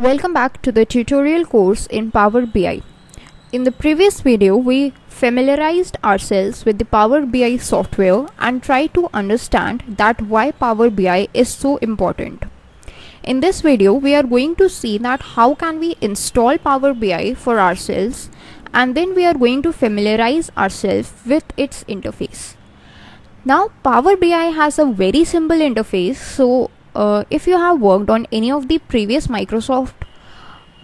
Welcome back to the tutorial course in Power BI. In the previous video, we familiarized ourselves with the Power BI software and tried to understand that why Power BI is so important. In this video, we are going to see that how can we install Power BI for ourselves, and then we are going to familiarize ourselves with its interface. Now, Power BI has a very simple interface, so if you have worked on any of the previous Microsoft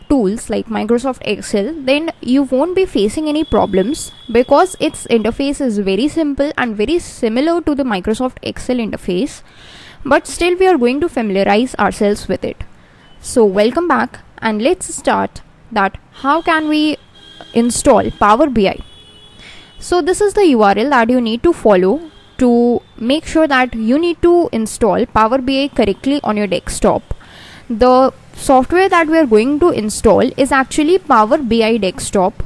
tools like Microsoft Excel, then you won't be facing any problems because its interface is very simple and very similar to the Microsoft Excel interface, but still we are going to familiarize ourselves with it. So welcome back, and let's start that how can we install Power BI. So this is the URL that you need to follow to make sure that you need to install Power BI correctly on your desktop. The software that we are going to install is actually Power BI Desktop.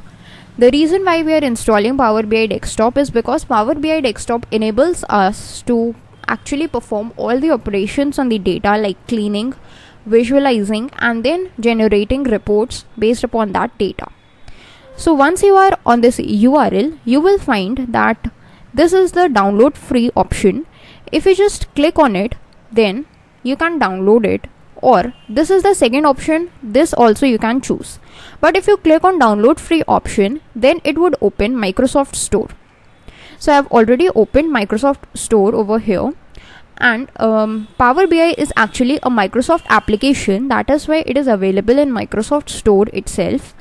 The reason why we are installing Power BI Desktop is because Power BI Desktop enables us to actually perform all the operations on the data like cleaning, visualizing, and then generating reports based upon that data. So once you are on this URL, you will find that this is the download free option. If you just click on it, then you can download it, or this is the second option, this also you can choose. But if you click on download free option, then it would open Microsoft Store. So I have already opened Microsoft Store over here, and Power BI is actually a Microsoft application. That is why it is available in Microsoft Store itself.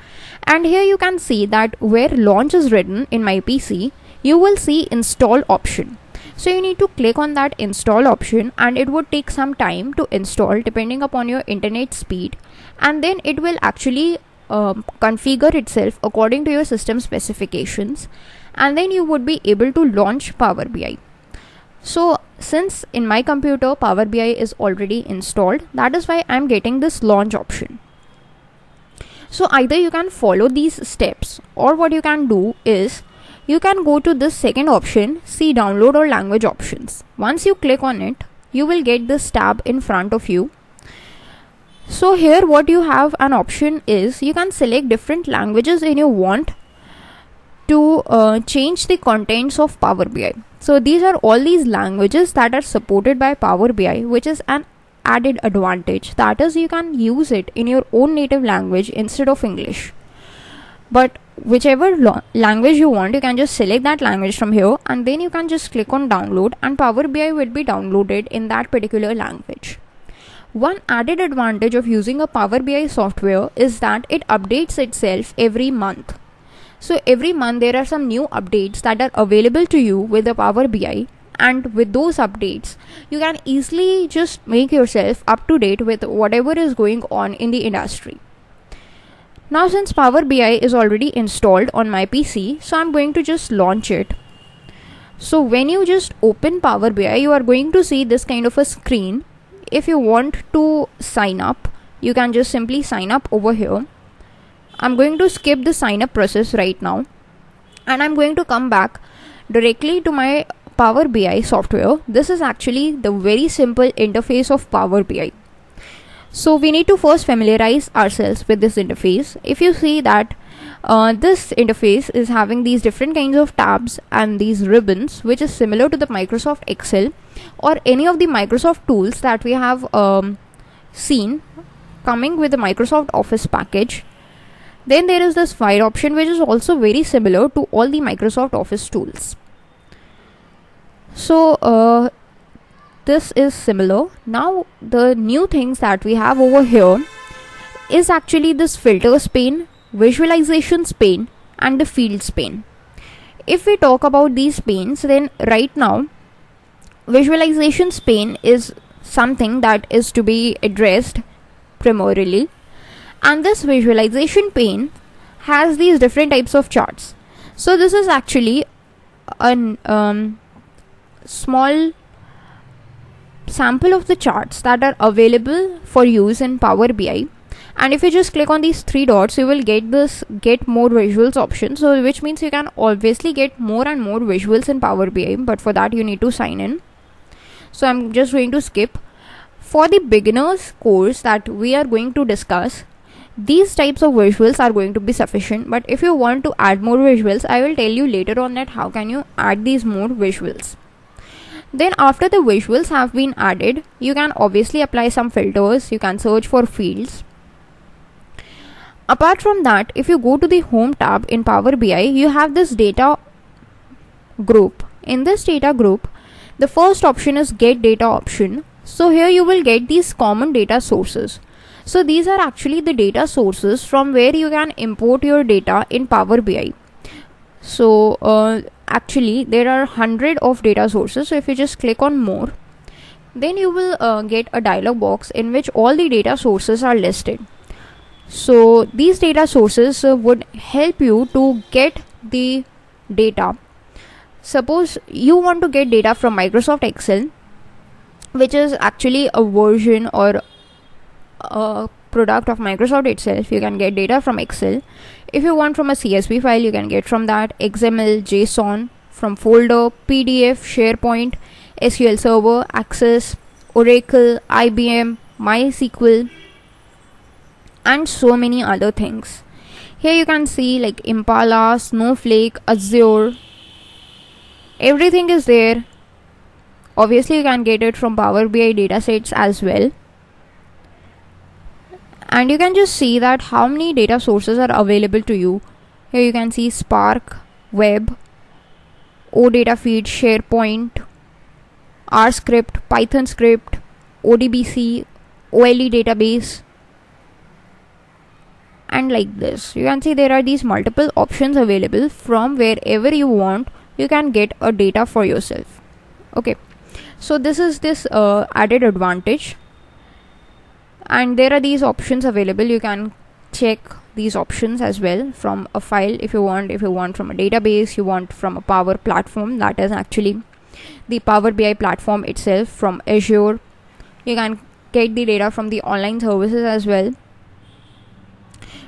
And here you can see that where launch is written in my PC, you will see install option. So you need to click on that install option, and it would take some time to install depending upon your internet speed, and then it will actually configure itself according to your system specifications, and then you would be able to launch Power BI. So since in my computer Power BI is already installed, that is why I am getting this launch option. So either you can follow these steps, or what you can do is you can go to this second option, see download or language options. Once you click on it, you will get this tab in front of you. So here what you have an option is you can select different languages and you want to change the contents of Power BI. So these are all these languages that are supported by Power BI, which is an added advantage. That is, you can use it in your own native language instead of English. But whichever language you want, you can just select that language from here, and then you can just click on download, and Power BI will be downloaded in that particular language. One added advantage of using a Power BI software is that it updates itself every month. So every month there are some new updates that are available to you with the Power BI, and with those updates you can easily just make yourself up to date with whatever is going on in the industry. Now since Power BI is already installed on my PC, so I'm going to just launch it. So when you just open Power BI, you are going to see this kind of a screen. If you want to sign up, you can just simply sign up over here. I'm going to skip the sign up process right now, and I'm going to come back directly to my Power BI software. This is actually the very simple interface of Power BI. So we need to first familiarize ourselves with this interface. If you see that this interface is having these different kinds of tabs and these ribbons, which is similar to the Microsoft Excel or any of the Microsoft tools that we have seen coming with the Microsoft Office package. Then there is this file option, which is also very similar to all the Microsoft Office tools. So this is similar. Now the new things that we have over here is actually this filters pane, visualizations pane, and the fields pane. If we talk about these panes, then right now visualizations pane is something that is to be addressed primarily, and this visualization pane has these different types of charts. So this is actually a small sample of the charts that are available for use in Power BI, and if you just click on these three dots, you will get more visuals option, so which means you can obviously get more and more visuals in Power BI, but for that you need to sign in. So I'm just going to skip. For the beginners course that we are going to discuss, These types of visuals are going to be sufficient, but if you want to add more visuals, I will tell you later on that how can you add these more visuals. Then after the visuals have been added, you can obviously apply some filters, you can search for fields. Apart from that, if you go to the home tab in Power BI, you have this data group. In this data group, the first option is get data option. So here you will get these common data sources. So these are actually the data sources from where you can import your data in Power BI. So actually there are 100 of data sources. So if you just click on more, then you will get a dialog box in which all the data sources are listed. So these data sources would help you to get the data. Suppose you want to get data from Microsoft Excel, which is actually a version or a product of Microsoft itself. You can get data from Excel. If you want from a CSV file, you can get from that, XML, JSON, from folder, PDF, SharePoint, SQL Server, Access, Oracle, IBM, MySQL, and so many other things. Here you can see like Impala, Snowflake, Azure, everything is there. Obviously you can get it from Power BI datasets as well. And you can just see that how many data sources are available to you. Here you can see Spark, Web, OData Feed, SharePoint, R script, Python script, ODBC, OLE database, and like this. You can see there are these multiple options available. From wherever you want, you can get a data for yourself. Okay, so this is this added advantage. And there are these options available. You can check these options as well from a file if you want from a database, you want from a Power Platform, that is actually the Power BI platform itself, from Azure. You can get the data from the online services as well,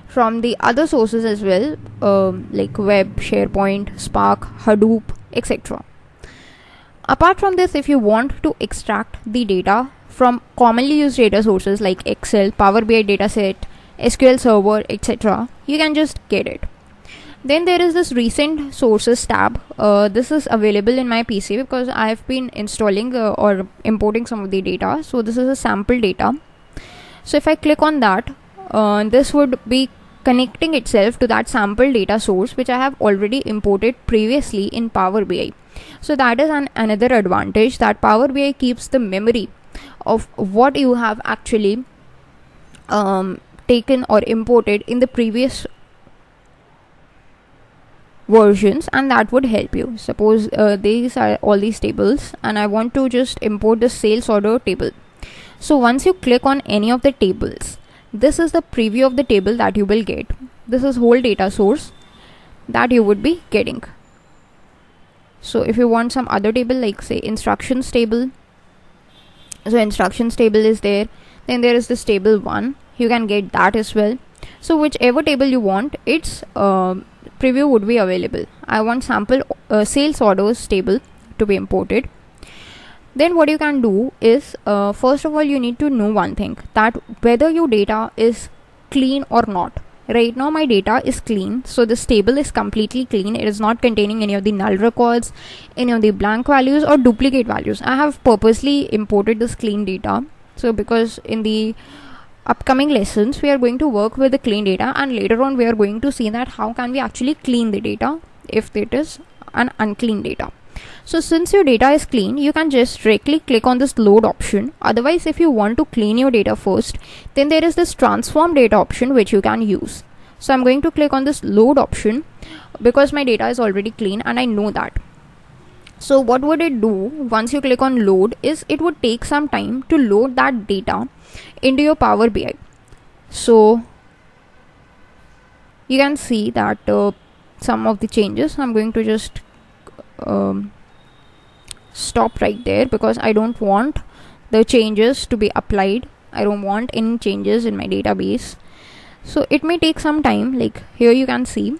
from the other sources as well, like Web, SharePoint, Spark, Hadoop, etc. Apart from this, if you want to extract the data from commonly used data sources like Excel, Power BI dataset, SQL Server, etc., you can just get it. Then there is this recent sources tab. This is available in my PC because I have been installing or importing some of the data. So this is a sample data. So if I click on that, this would be connecting itself to that sample data source which I have already imported previously in Power BI. So that is another advantage, that Power BI keeps the memory of what you have actually taken or imported in the previous versions, and that would help you. Suppose these are all these tables and I want to just import the sales order table. So once you click on any of the tables, this is the preview of the table that you will get. This is whole data source that you would be getting. So if you want some other table, like say instructions table, so instructions table is there, then there is this table 1, you can get that as well. So whichever table you want, its preview would be available. I want sample sales orders table to be imported. Then what you can do is, first of all, you need to know one thing, that whether your data is clean or not. Right now my data is clean, so this table is completely clean. It is not containing any of the null records, any of the blank values or duplicate values. I have purposely imported this clean data. So because in the upcoming lessons we are going to work with the clean data, and later on we are going to see that how can we actually clean the data if it is an unclean data. So since your data is clean, you can just directly click on this load option. Otherwise, if you want to clean your data first, then there is this transform data option which you can use. So I'm going to click on this load option because my data is already clean and I know that. So what would it do once you click on load is it would take some time to load that data into your Power BI. So you can see that some of the changes, I'm going to just stop right there because I don't want the changes to be applied. I don't want any changes in my database. So it may take some time. Like here you can see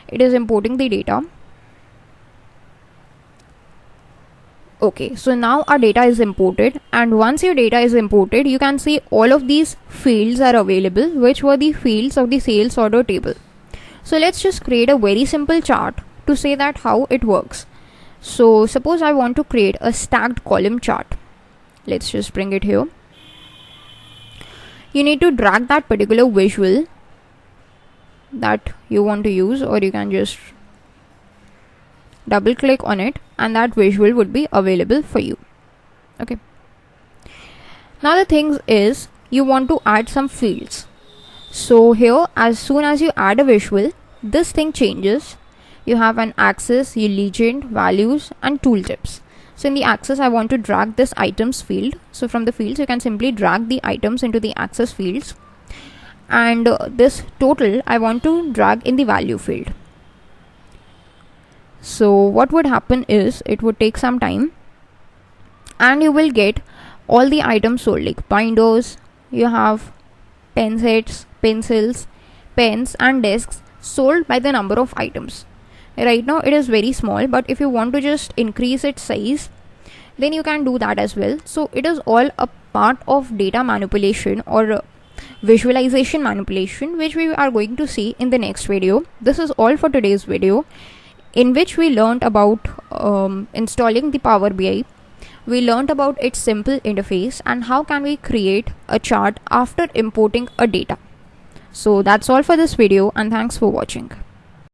it is importing the data. Okay, so now our data is imported, and once your data is imported, you can see all of these fields are available, which were the fields of the sales order table. So let's just create a very simple chart to say that how it works. So suppose I want to create a stacked column chart. Let's just bring it here. You need to drag that particular visual that you want to use, or you can just double click on it and that visual would be available for you. Okay. Now the thing is, you want to add some fields. So here, as soon as you add a visual, this thing changes. You have an axis, your legend, values and tooltips. So in the axis, I want to drag this items field. So from the fields, you can simply drag the items into the axis fields. And this total, I want to drag in the value field. So what would happen is, it would take some time and you will get all the items sold, like binders, you have pen sets, pencils, pens and desks sold by the number of items. Right now it is very small, but if you want to just increase its size, then you can do that as well. So it is all a part of data manipulation or visualization manipulation, which we are going to see in the next video. This is all for today's video, in which we learned about installing the Power BI. We learned about its simple interface and how can we create a chart after importing a data. So that's all for this video, and thanks for watching.